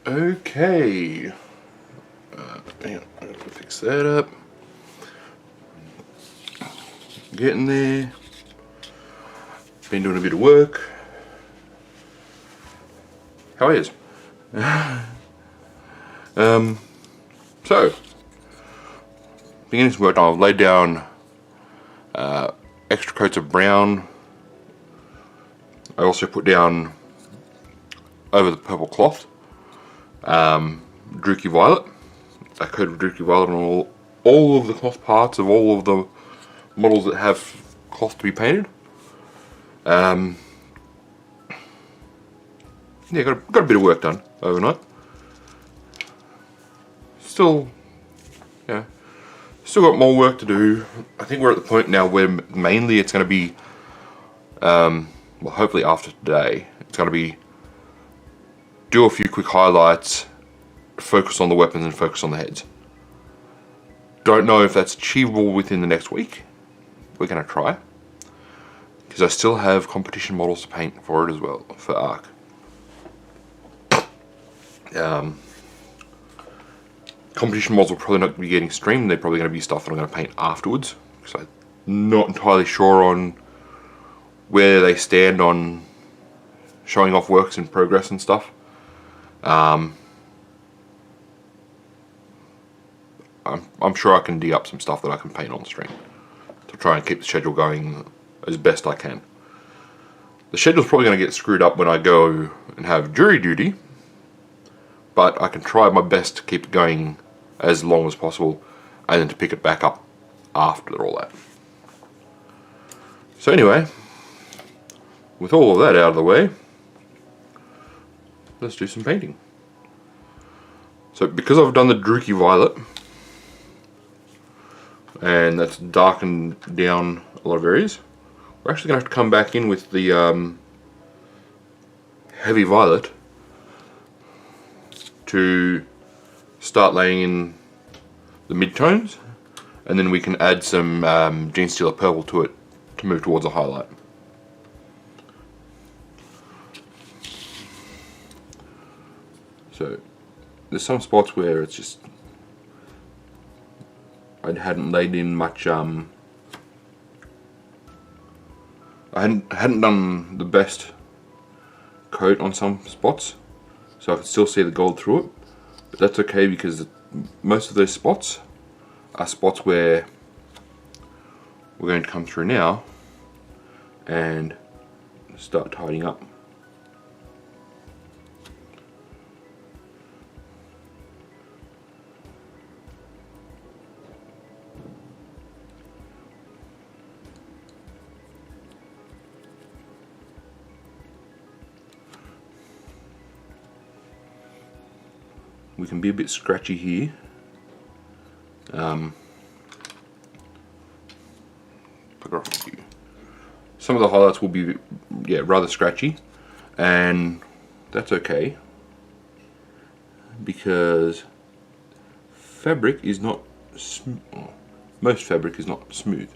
Okay. Hang on, I gotta fix that up. Getting there. Been doing a bit of work. How is? So, beginning some work. I've laid down extra coats of brown. I also put down over the purple cloth Druky Violet. A coat of Druky Violet on all of the cloth parts of all of the models that have cloth to be painted. Yeah, got a bit of work done overnight. Still got more work to do. I think we're at the point now where mainly it's going to be, well, hopefully after today, it's going to be do a few quick highlights, focus on the weapons and focus on the heads. Don't know if that's achievable within the next week. We're going to try, because I still have competition models to paint for it as well, for Arc. Competition models will probably not be getting streamed. They're probably going to be stuff that I'm going to paint afterwards, because I'm not entirely sure on where they stand on showing off works in progress and stuff. I'm sure I can dig up some stuff that I can paint on stream to try and keep the schedule going as best I can. The schedule's probably going to get screwed up when I go and have jury duty, but I can try my best to keep it going as long as possible and then to pick it back up after all that. So anyway, with all of that out of the way, let's do some painting. So because I've done the Druky Violet, and that's darkened down a lot of areas, we're actually going to have to come back in with the heavy violet to start laying in the midtones, and then we can add some Genestealer purple to it to move towards a highlight. So there's some spots where it's just I hadn't laid in much. I hadn't done the best coat on some spots, so I could still see the gold through it. But that's okay, because most of those spots are spots where we're going to come through now and start tidying up. We can be a bit scratchy here. Some of the highlights will be, yeah, rather scratchy, and that's okay, because fabric is not most fabric is not smooth.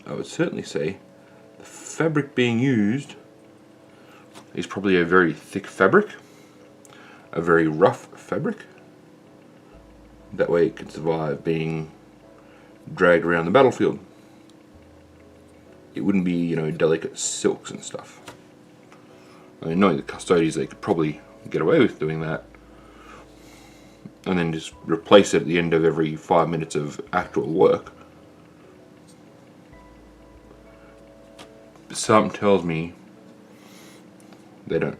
I would certainly say the fabric being used is probably a very thick fabric, a very rough fabric. That way it can survive being dragged around the battlefield. It wouldn't be, you know, delicate silks and stuff. I mean, knowing the custodians, they could probably get away with doing that, and then just replace it at the end of every 5 minutes of actual work. But something tells me they don't.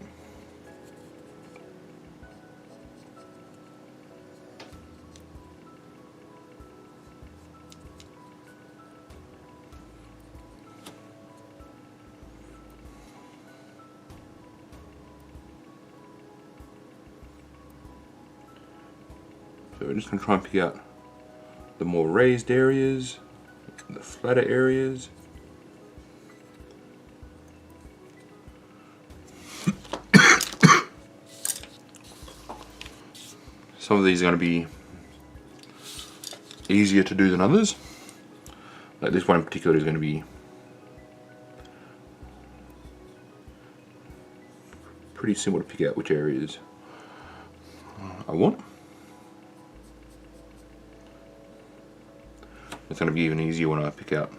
So we're just going to try and pick out the more raised areas, the flatter areas. Some of these are going to be easier to do than others. Like this one in particular is going to be pretty simple to pick out which areas. I want. It's going to be even easier when I pick out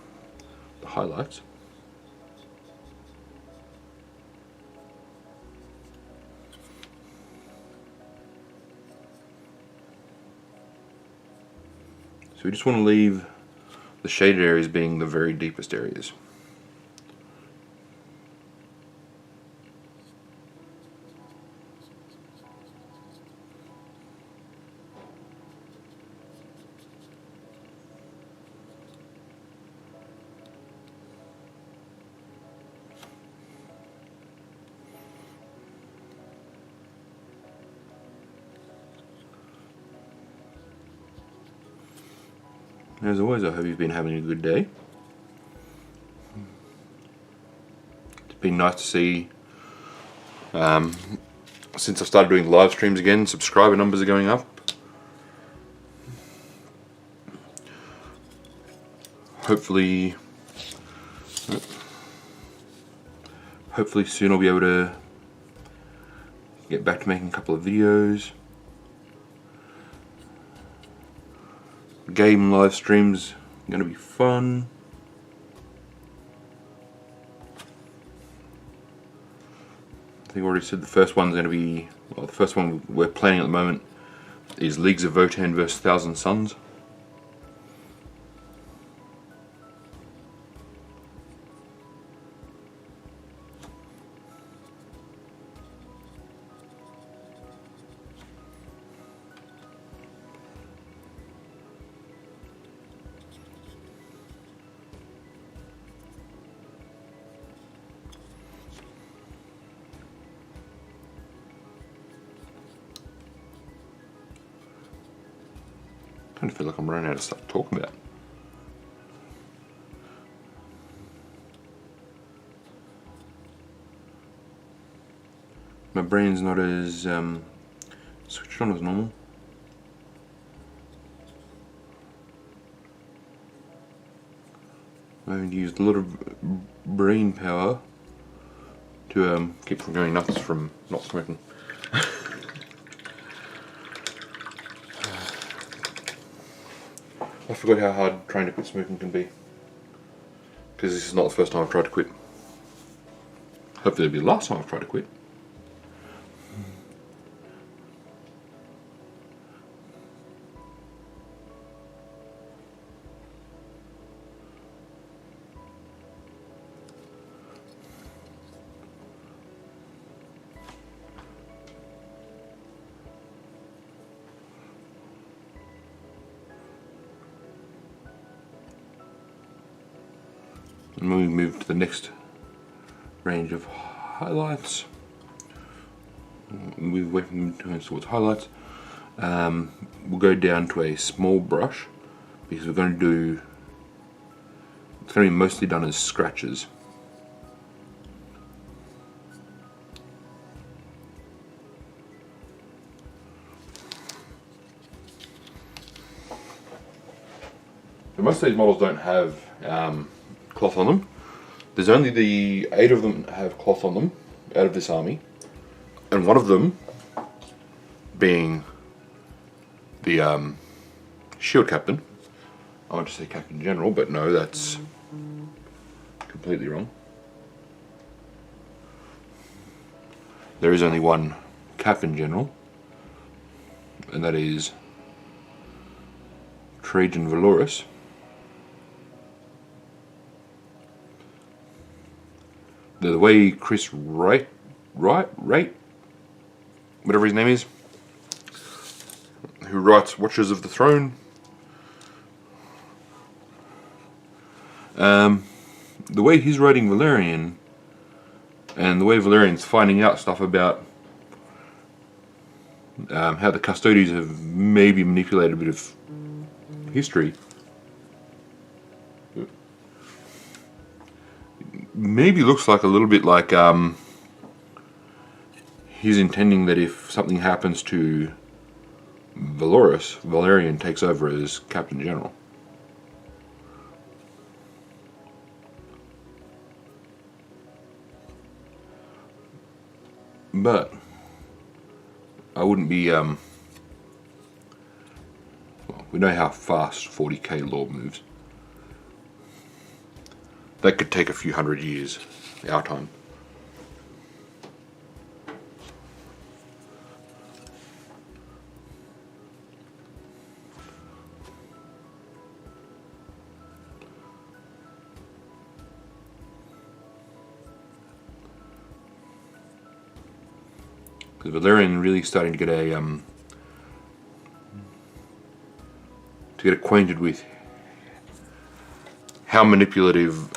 the highlights. So we just want to leave the shaded areas being the very deepest areas. As always, I hope you've been having a good day. It's been nice to see, since I've started doing live streams again, subscriber numbers are going up. Hopefully soon I'll be able to get back to making a couple of videos. Game live streams are going to be fun. I think I already said the first one's going to be, well, the first one we're planning at the moment is Leagues of Votan vs. Thousand Suns. I kind of feel like I'm running out of stuff to talk about. My brain's not as switched on as normal. I haven't used a lot of brain power to keep from going nuts from not smoking. I forgot how hard trying to quit smoking can be, because this is not the first time I've tried to quit. Hopefully it'll be the last time I've tried to quit. And when we move to the next range of highlights, move away from towards highlights, we'll go down to a small brush, because we're going to do, it's going to be mostly done as scratches. So most of these models don't have cloth on them. There's only the 8 of them that have cloth on them out of this army, and one of them being the shield captain. I want to say captain general, but no, that's completely wrong. There is only one captain general, and that is Trajan Valorous. The way Chris Wright, whatever his name is, who writes Watchers of the Throne, the way he's writing Valerian, and the way Valerian's finding out stuff about how the Custodians have maybe manipulated a bit of history, maybe looks like a little bit like he's intending that if something happens to Valorous, Valerian takes over as Captain General. But I wouldn't be We know how fast 40k lore moves. That could take a few hundred years, our time. Because Valerian really starting to get acquainted with how manipulative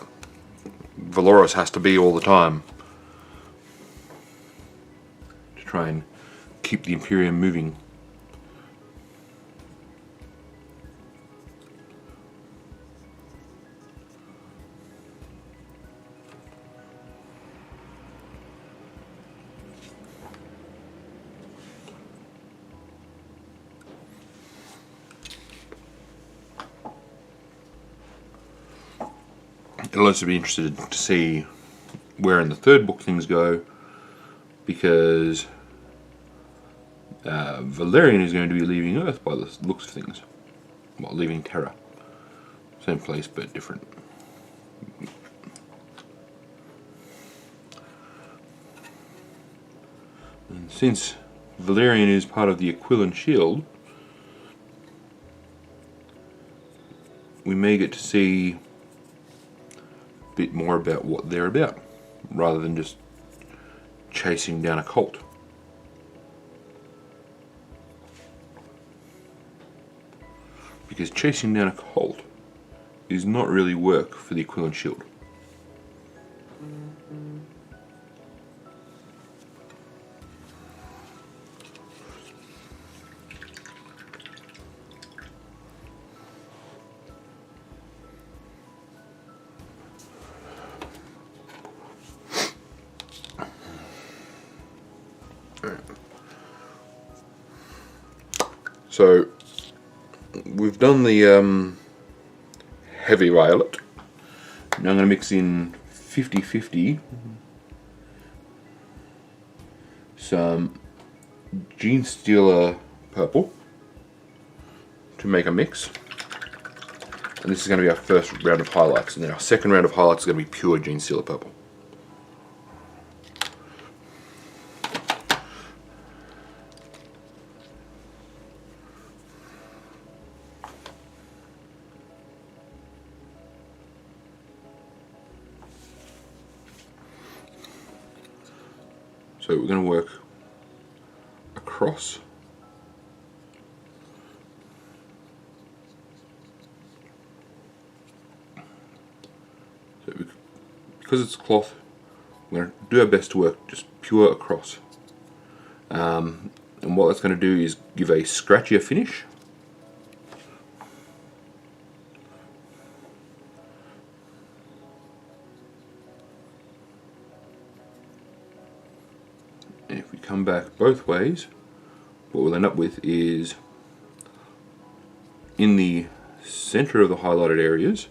Valoris has to be all the time to try and keep the Imperium moving. I'll also be interested to see where in the third book things go, because Valerian is going to be leaving Earth by the looks of things. Well, leaving Terra. Same place but different. And since Valerian is part of the Aquilon Shield, we may get to see bit more about what they're about, rather than just chasing down a cult. Because chasing down a cult is not really work for the Aquilon Shield. So we've done the heavy violet. Now I'm going to mix in 50-50 some Gene Stealer purple to make a mix. And this is going to be our first round of highlights, and then our second round of highlights is going to be pure Gene Stealer purple. So we're going to work across. So because it's cloth, we're going to do our best to work just pure across. And what that's going to do is give a scratchier finish. And if we come back both ways, what we'll end up with is, in the center of the highlighted areas,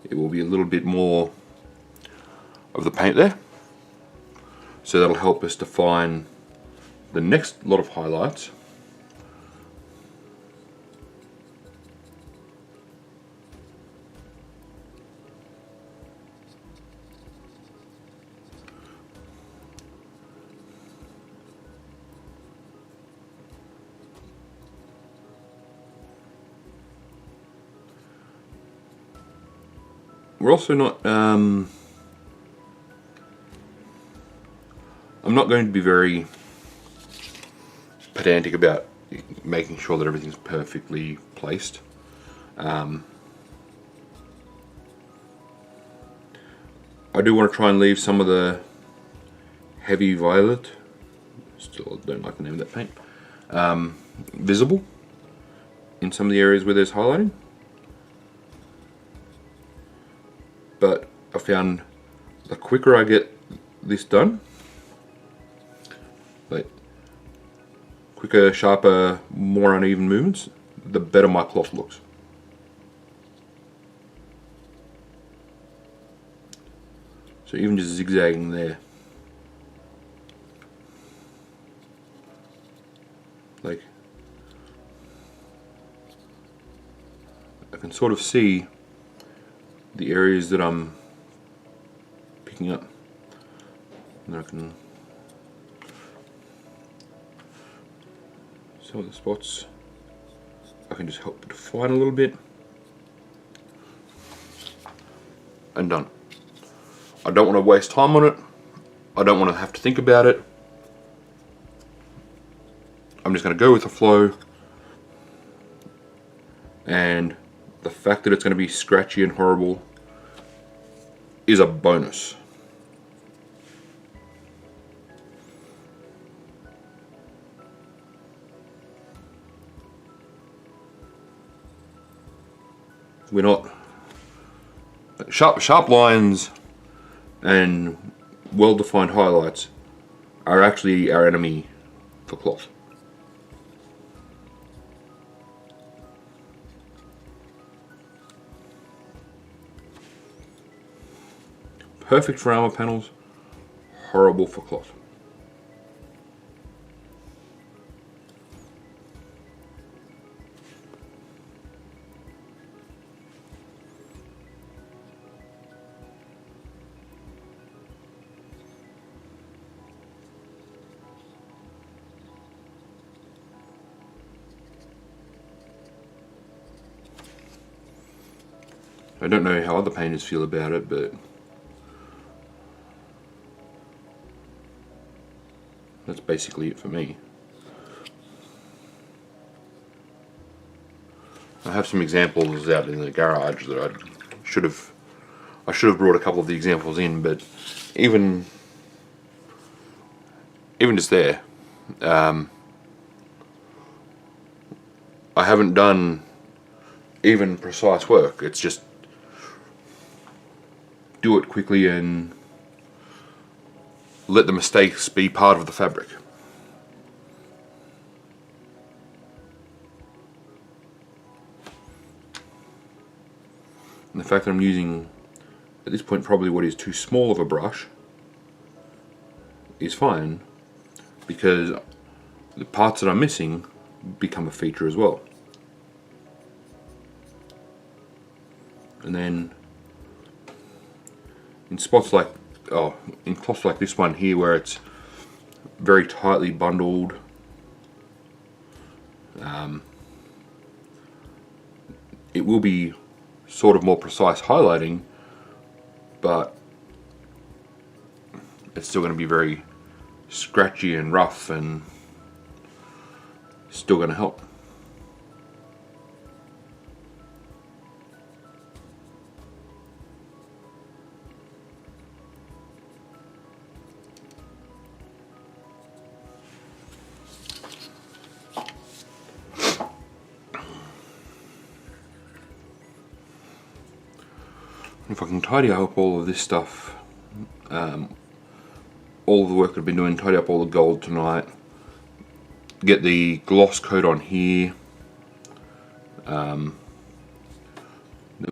it will be a little bit more of the paint there. So that'll help us define the next lot of highlights. We're also not, I'm not going to be very pedantic about making sure that everything's perfectly placed. I do want to try and leave some of the heavy violet, still don't like the name of that paint, visible in some of the areas where there's highlighting. But I found the quicker I get this done, like quicker, sharper, more uneven movements, the better my cloth looks. So even just zigzagging there, like can sort of see the areas that I'm picking up, and I can some of the spots I can just help define a little bit, and done. I don't want to waste time on it. I don't want to have to think about it. I'm just going to go with the flow, and the fact that it's going to be scratchy and horrible is a bonus. We're not sharp lines and well-defined highlights are actually our enemy for cloth. Perfect for armor panels, horrible for cloth. I don't know how other painters feel about it, but that's basically it for me. I have some examples out in the garage that I should have brought a couple of the examples in, but even just there, I haven't done even precise work. It's just do it quickly and let the mistakes be part of the fabric. And the fact that I'm using, at this point, probably what is too small of a brush is fine, because the parts that I'm missing become a feature as well. And then in spots like, in cloths like this one here, where it's very tightly bundled, it will be sort of more precise highlighting, but it's still going to be very scratchy and rough, and still going to help. If I can tidy up all of this stuff, all of the work I've been doing, tidy up all the gold tonight, get the gloss coat on here. There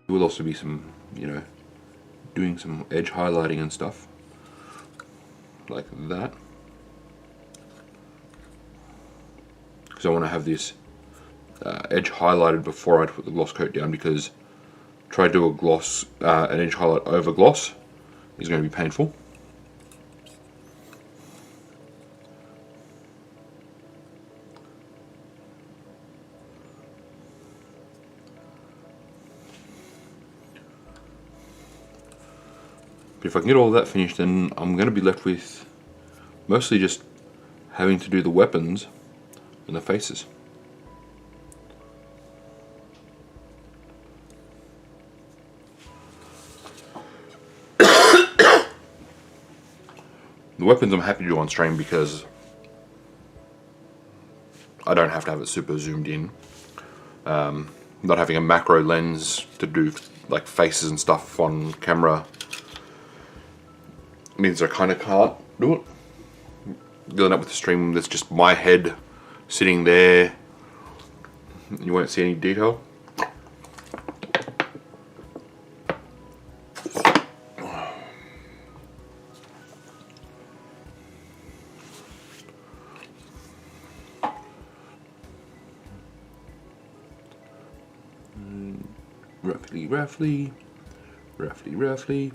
will also be some, doing some edge highlighting and stuff like that, because I want to have this edge highlighted before I put the gloss coat down, because try to do a gloss, an edge highlight over gloss is going to be painful. But if I can get all of that finished, then I'm going to be left with mostly just having to do the weapons and the faces. The weapons I'm happy to do on stream, because I don't have to have it super zoomed in. Not having a macro lens to do like faces and stuff on camera means I kind of can't do it. Dealing up with the stream, that's just my head sitting there. You won't see any detail. Raffly, raffly, raffly, raffly.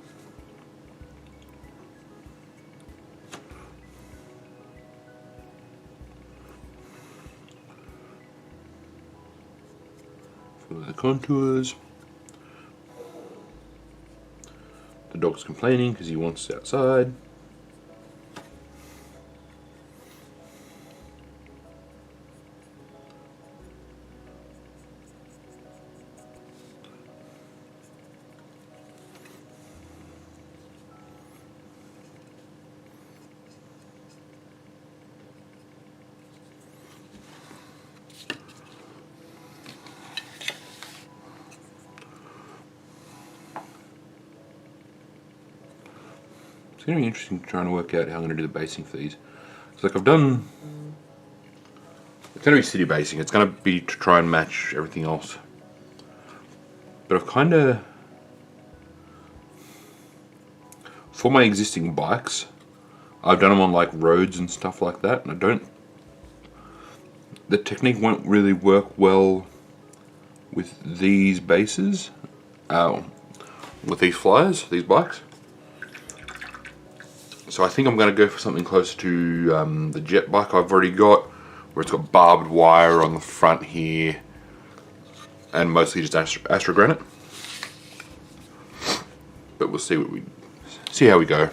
Follow the contours. The dog's complaining because he wants outside. It's going to be interesting trying to work out how I'm going to do the basing for these. So like I've done, it's going to be city basing. It's going to be to try and match everything else. But I've kind of, for my existing bikes, I've done them on like roads and stuff like that, and the technique won't really work well with these bases, with these flyers, these bikes. So I think I'm going to go for something close to the jet bike I've already got, where it's got barbed wire on the front here, and mostly just astrogranite. But we'll see how we go.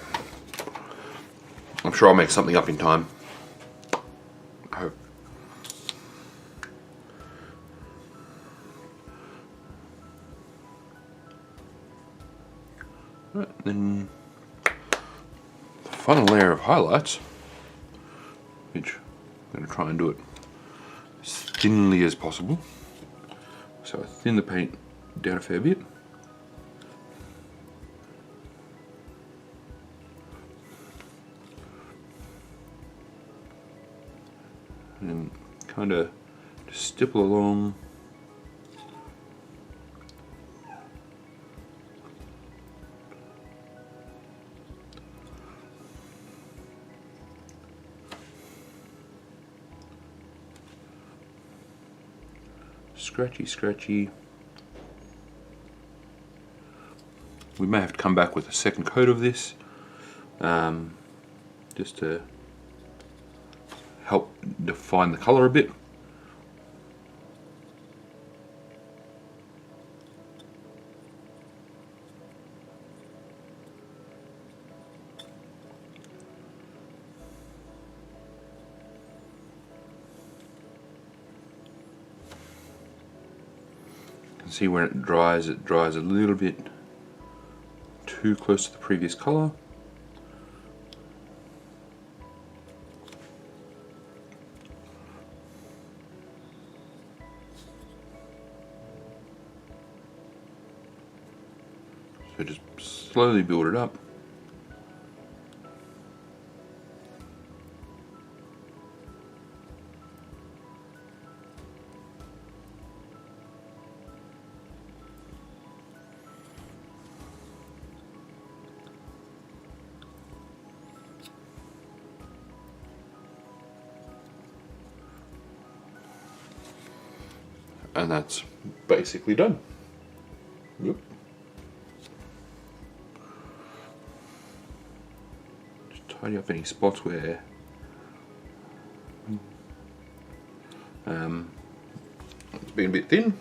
I'm sure I'll make something up in time. I hope. Right, then the final layer of highlights, which I'm going to try and do it as thinly as possible. So I thin the paint down a fair bit. And kind of just stipple along. Scratchy, scratchy. We may have to come back with a second coat of this, just to help define the colour a bit. You can see when it dries a little bit too close to the previous colour. So just slowly build it up. And that's basically done. Yep. Just tidy up any spots where it's been a bit thin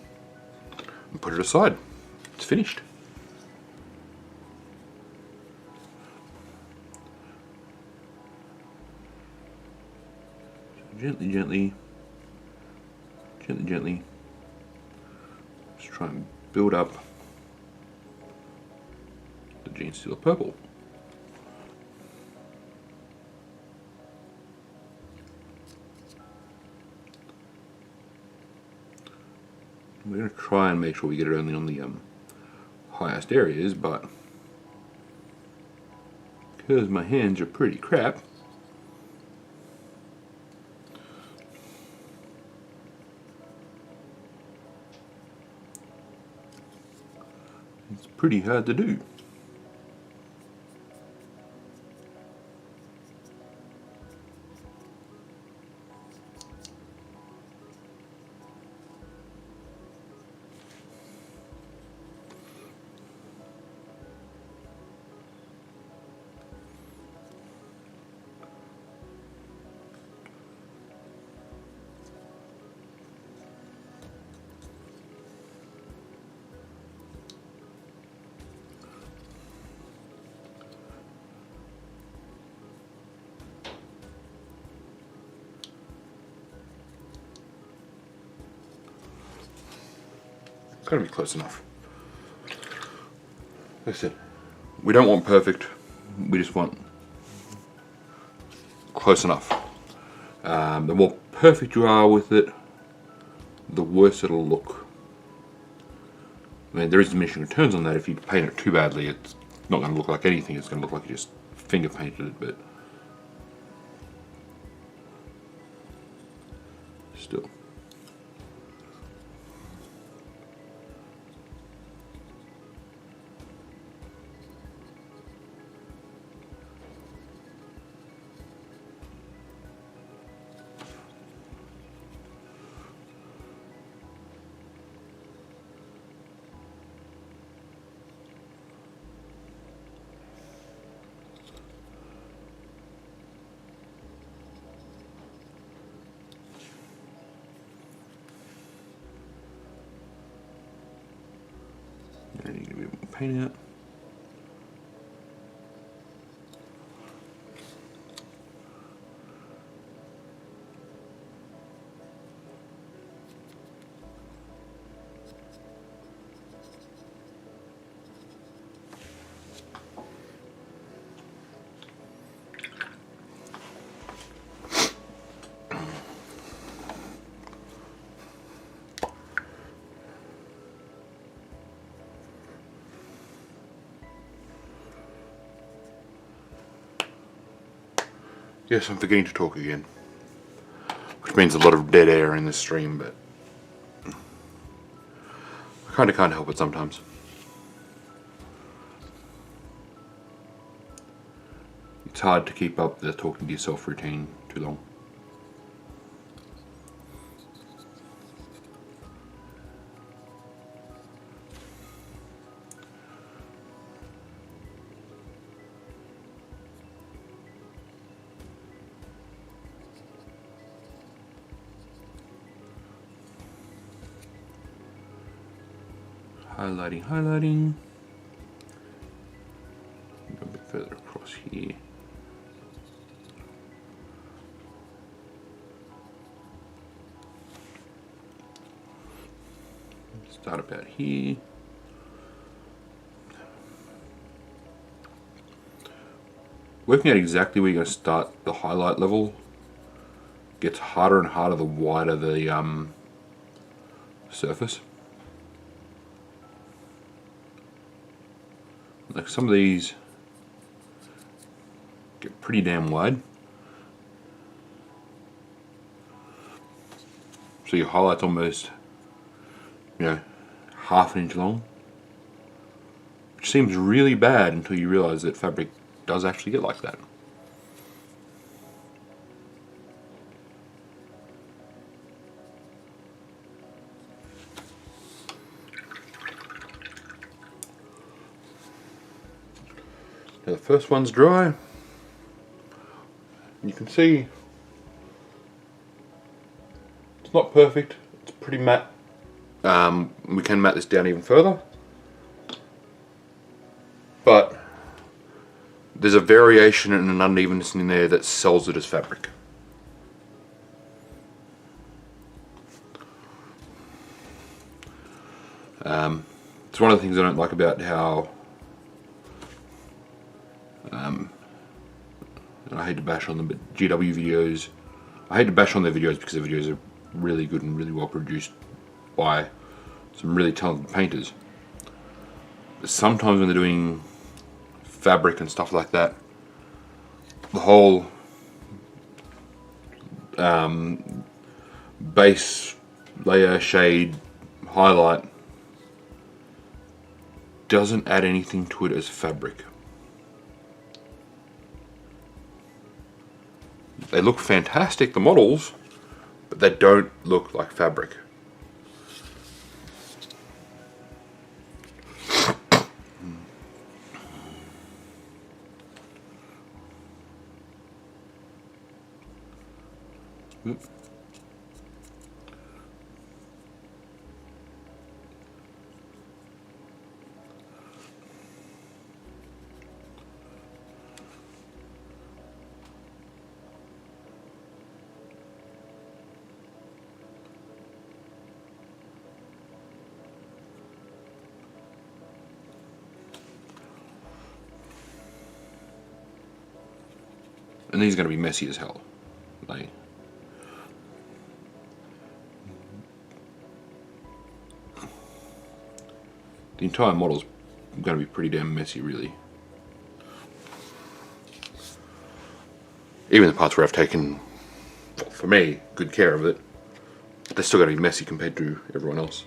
and put it aside. It's finished. So gently, gently, gently, gently. Just try and build up the Genestealer purple. We're going to try and make sure we get it only on the highest areas, but because my hands are pretty crap, it's pretty hard to do. It's got to be close enough. Like I said, we don't want perfect, we just want close enough. The more perfect you are with it, the worse it'll look. I mean, there is diminishing returns on that. If you paint it too badly, it's not going to look like anything. It's going to look like you just finger painted it, but still. I need to be able to paint it. Yes, I'm forgetting to talk again, which means a lot of dead air in this stream, but I kind of can't help it sometimes. It's hard to keep up the talking to yourself routine too long. Highlighting, highlighting. Go a bit further across here. Start about here. Working out exactly where you're going to start the highlight level gets harder and harder the wider the surface. Like some of these get pretty damn wide. So your highlight's almost, half an inch long. Which seems really bad until you realize that fabric does actually get like that. Now the first one's dry. You can see it's not perfect, it's pretty matte. We can matte this down even further, but there's a variation and an unevenness in there that sells it as fabric. It's one of the things I don't like about how and I hate to bash on them, but GW videos, I hate to bash on their videos because their videos are really good and really well produced by some really talented painters. But sometimes when they're doing fabric and stuff like that, the whole base layer, shade, highlight doesn't add anything to it as fabric. They look fantastic, the models, but they don't look like fabric. And these are going to be messy as hell. Like, the entire model's going to be pretty damn messy, really. Even the parts where I've taken, well, for me, good care of it, they're still going to be messy compared to everyone else.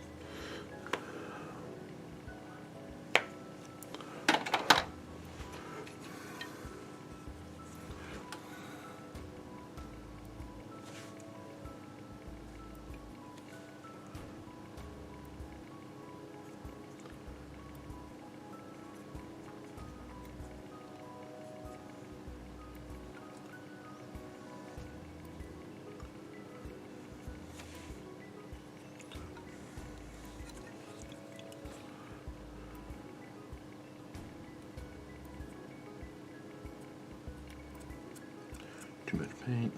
Too much paint.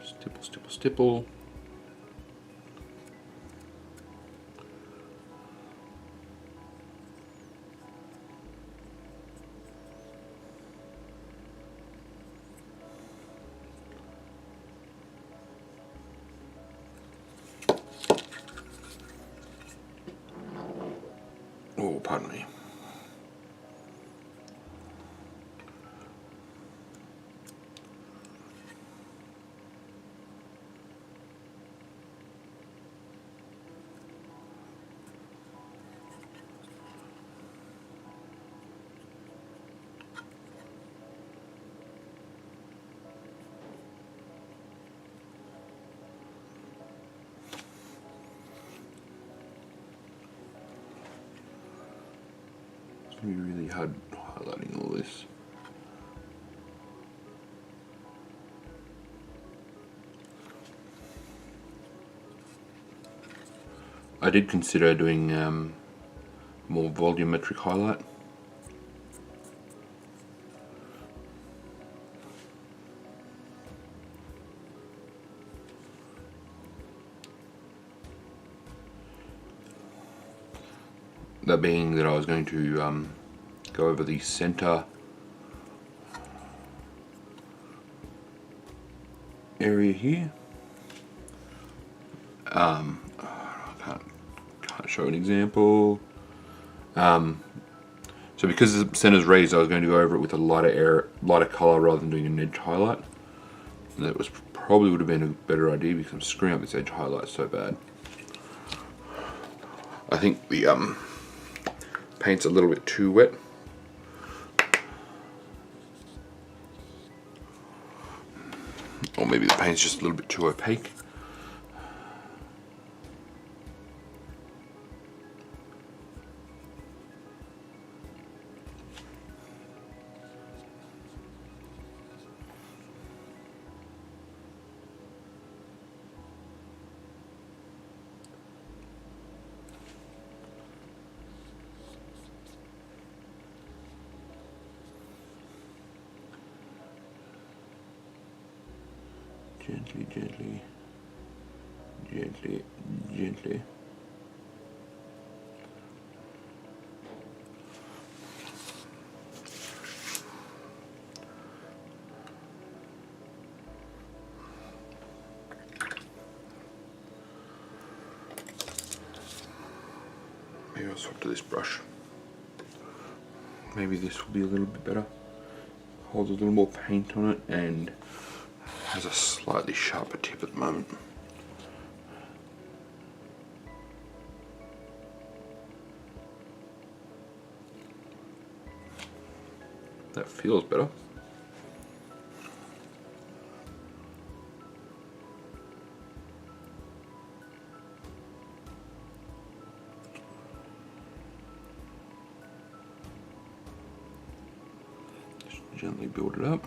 Stipple, stipple, stipple. Oh, pardon me. It's going to be really hard highlighting all this. I did consider doing more volumetric highlight. That being that I was going to go over the center area here. I can't show an example. So because the center's raised, I was going to go over it with a lighter color rather than doing an edge highlight. And that was probably would have been a better idea because I'm screwing up this edge highlight so bad. I think the paint's a little bit too wet. Or maybe the paint's just a little bit too opaque. Gently, gently, gently, gently. Maybe I'll swap to this brush. Maybe this will be a little bit better. Holds a little more paint on it and has a slightly sharper tip at the moment. That feels better. Just gently build it up.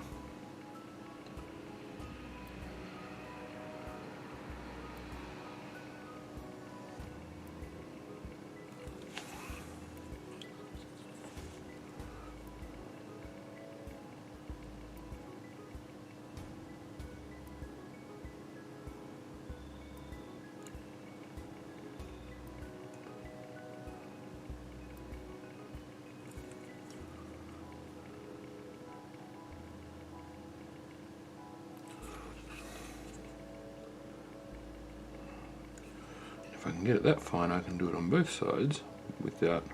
can get it that fine, I can do it on both sides without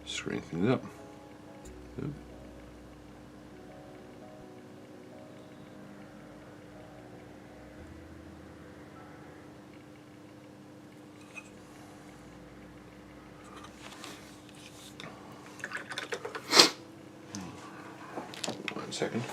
screwing things up. Yep. One second.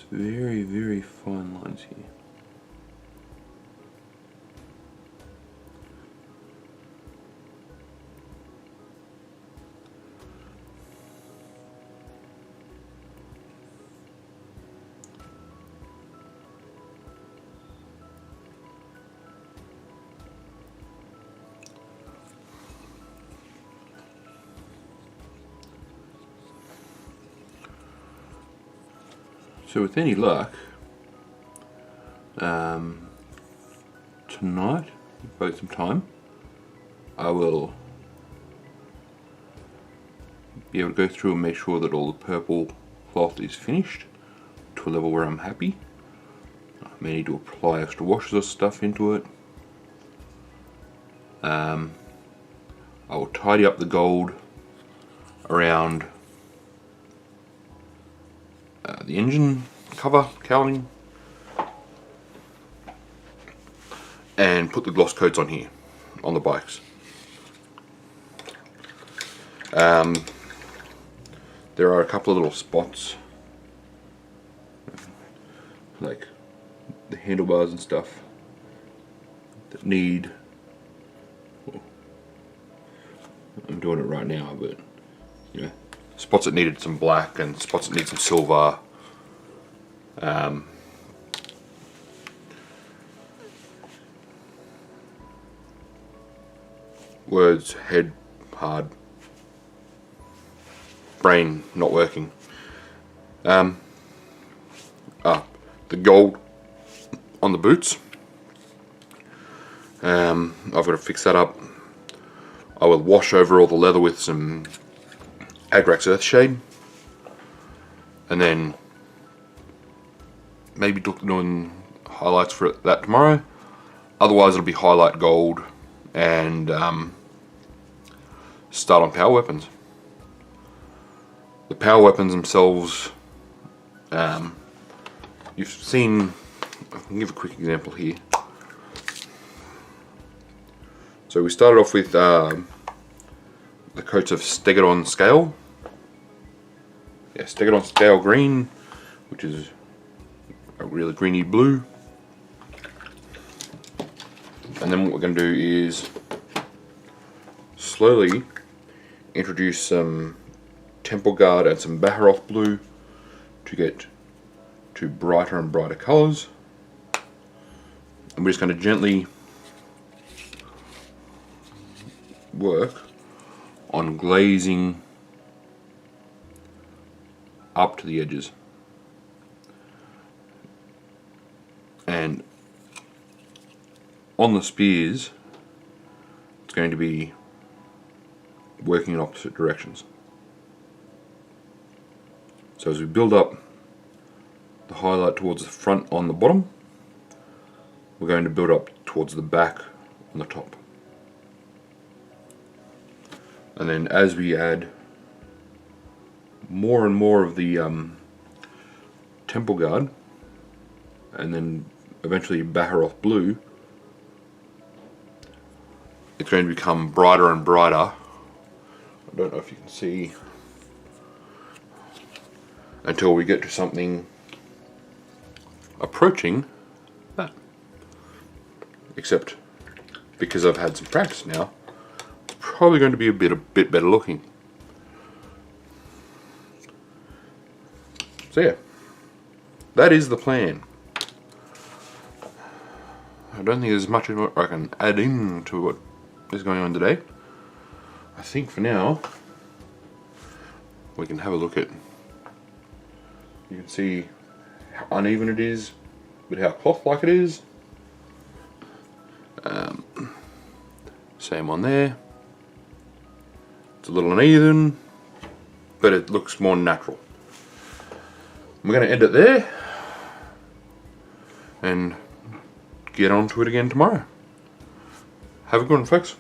Very, very fine lines here. So with any luck, tonight, both some time, I will be able to go through and make sure that all the purple cloth is finished to a level where I'm happy. I may need to apply extra washes or stuff into it. I will tidy up the gold around the engine cover cowling and put the gloss coats on here on the bikes. There are a couple of little spots like the handlebars and stuff that need, well, I'm doing it right now, but you know, spots that needed some black and spots that need some silver. Words, head hard, brain not working. The gold on the boots, I've got to fix that up. I will wash over all the leather with some Agrax Earthshade, and then maybe doing highlights for that tomorrow. Otherwise it'll be highlight gold and start on power weapons. The power weapons themselves, you've seen, I can give a quick example here. So we started off with the coats of Stegadon Scale. Yeah, Stegadon Scale Green, which is a really greeny blue. And then what we're going to do is slowly introduce some Temple Guard and some Baharoth blue to get to brighter and brighter colours. And we're just going to gently work on glazing up to the edges. And on the spears, it's going to be working in opposite directions. So as we build up the highlight towards the front on the bottom, we're going to build up towards the back on the top. And then as we add more and more of the Temple Guard, and then eventually Baharoth blue, it's going to become brighter and brighter. I don't know if you can see, until we get to something approaching that. Except because I've had some practice now, it's probably going to be a bit better looking. So yeah, that is the plan. I don't think there's much I can add in to what is going on today. I think for now we can have a look at, you can see how uneven it is, but how cloth-like it is. Same on there. It's a little uneven, but it looks more natural. We're going to end it there and get on to it again tomorrow. Have a good one, folks.